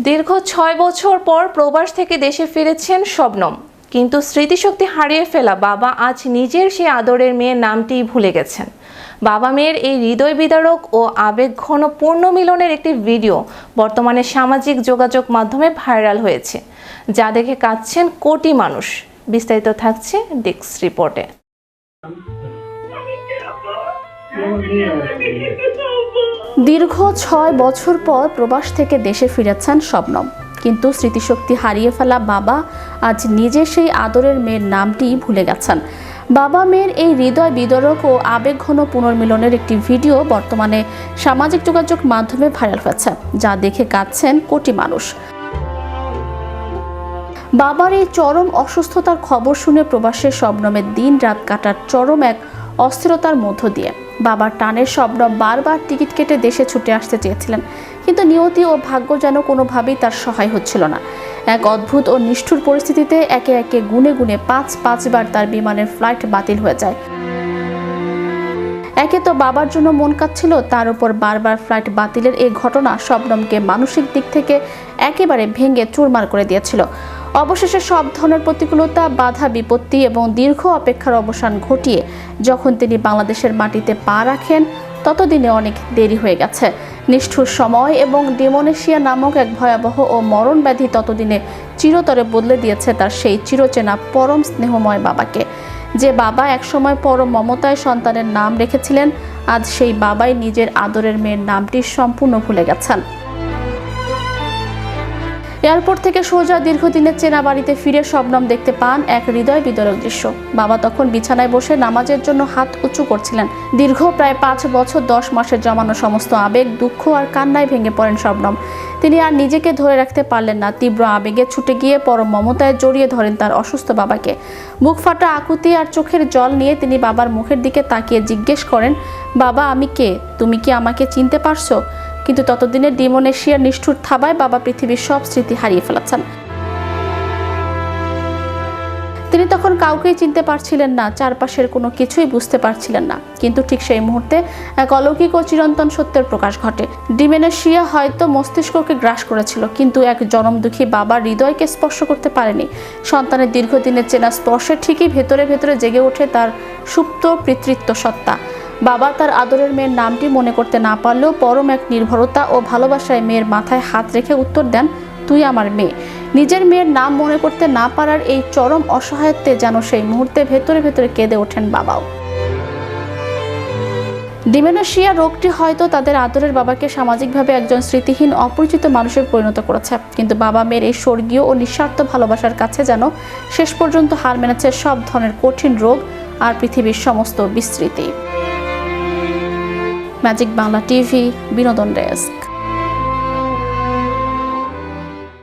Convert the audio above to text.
দীর্ঘ ৬ বছর পর প্রবাস থেকে দেশে ফিরেছেন শবনম, কিন্তু স্মৃতিশক্তি হারিয়ে ফেলা বাবা আজ নিজের সেই আদরের মেয়ের নামটিই ভুলে গেছেন। বাবা মেয়ের এই হৃদয় বিদারক ও আবেগঘন পুনর্মিলনের একটি ভিডিও বর্তমানে সামাজিক যোগাযোগ মাধ্যমে ভাইরাল হয়েছে, যা দেখে কাঁদছেন কোটি মানুষ। বিস্তারিত থাকছে ডেস্ক রিপোর্টে। দীর্ঘ ৬ বছর পর প্রবাস থেকে দেশে ফিরেছেন শবনম, কিন্তু স্মৃতিশক্তি হারিয়ে ফেলা বাবা আজ নিজে সেই আদরের মেয়ের নামটিই ভুলে গেছেন। বাবা মেয়ের এই হৃদয় বিদারক ও আবেগঘন পুনর্মিলনের একটি ভিডিও বর্তমানে সামাজিক যোগাযোগ মাধ্যমে ভাইরাল হয়েছে, যা দেখে কাঁদছেন কোটি মানুষ। বাবার এই চরম অসুস্থতার খবর শুনে প্রবাসে শবনমের দিন রাত কাটার চরম এক অস্থিরতার মধ্য দিয়ে বাবার টানের শবনম বারবার টিকিট কেটে দেশে ছুটে আসতে চেয়েছিলেন, কিন্তু নিয়তি ও ভাগ্য যেন কোনোভাবেই তার সহায় হচ্ছিল না। এক অদ্ভুত ও নিষ্ঠুর পরিস্থিতিতে একে একে গুনে গুনে পাঁচবার তার বিমানের ফ্লাইট বাতিল হয়ে যায়। একে তো বাবার জন্য মন কাঁদছিল, তার উপর বারবার ফ্লাইট বাতিলের এই ঘটনা শবনমকে মানসিক দিক থেকে একেবারে ভেঙে চুরমার করে দিয়েছিল। অবশেষে সব ধরনের প্রতিকূলতা, বাধা বিপত্তি এবং দীর্ঘ অপেক্ষার অবসান ঘটিয়ে যখন তিনি বাংলাদেশের মাটিতে পা রাখেন, ততদিনে অনেক দেরি হয়ে গেছে। নিষ্ঠুর সময় এবং ডিমোনেশিয়া নামক এক ভয়াবহ ও মরণ ব্যাধি ততদিনে চিরতরে বদলে দিয়েছে তার সেই চিরচেনা পরম স্নেহময় বাবাকে। যে বাবা একসময় পরম মমতায় সন্তানের নাম রেখেছিলেন, আজ সেই বাবাই নিজের আদরের মেয়ের নামটি সম্পূর্ণ ভুলে গেছেন। এয়ারপোর্ট থেকে সোজা দীর্ঘদিনের চেনা বাড়িতে ফিরে শবনম দেখতে পান এক হৃদয় বিদারক দৃশ্য। বাবা তখন বিছানায় বসে নামাজের জন্য হাত উঁচু করছিলেন। দীর্ঘ প্রায় ৫ বছর ১০ মাসের জমানো সমস্ত আবেগ, দুঃখ আর কান্নায় ভেঙে পড়েন শবনম। তিনি আর নিজেকে ধরে রাখতে পারলেন না। তীব্র আবেগে ছুটে গিয়ে পরম মমতায় জড়িয়ে ধরেন তার অসুস্থ বাবাকে। বুক ফাটা আকুতি আর চোখের জল নিয়ে তিনি বাবার মুখের দিকে তাকিয়ে জিজ্ঞেস করেন, বাবা আমি কে? তুমি কি আমাকে চিনতে পারছো? কিন্তু ততদিনে ডিমোনেশিয়ার নিষ্ঠুর থাবায় বাবা পৃথিবীর সব স্মৃতি হারিয়ে ফেলেছেন। তিনি তখন কাউকেই চিনতে পারছিলেন না, চারপাশের কোনো কিছুই বুঝতে পারছিলেন না। কিন্তু ঠিক সেই মুহূর্তে এক অলৌকিক ও চিরন্তন সত্যের প্রকাশ ঘটে। ডিমেনেশিয়া হয়তো মস্তিষ্ককে গ্রাস করেছিল, কিন্তু এক জনমদুঃখী বাবার হৃদয়কে স্পর্শ করতে পারেনি। সন্তানের দীর্ঘদিনের চেনা স্পর্শে ঠিকই ভেতরে ভেতরে জেগে ওঠে তার সুপ্ত পিতৃত্ব সত্তা। বাবা তার আদরের মেয়ের নামটি মনে করতে না পারলেও পরম এক নির্ভরতা ও ভালোবাসায় মেয়ের মাথায় হাত রেখে উত্তর দেন, তুই আমার মেয়ে। নিজের মেয়ের নাম মনে করতে না পারার এই চরম অসহায়ত্বে যেন সেই মুহূর্তে ভেতরে ভেতরে কেঁদে ওঠেন বাবাও। ডিমেনশিয়া রোগটি হয়তো তাদের আদরের বাবাকে সামাজিকভাবে একজন স্মৃতিহীন অপরিচিত মানুষে পরিণত করেছে, কিন্তু বাবা মেয়ের এই স্বর্গীয় ও নিঃস্বার্থ ভালোবাসার কাছে যেন শেষ পর্যন্ত হার মেনেছে সব ধরনের কঠিন রোগ আর পৃথিবীর সমস্ত বিস্মৃতি। ম্যাজিক বাংলা টিভি, বিনোদন ডেস্ক।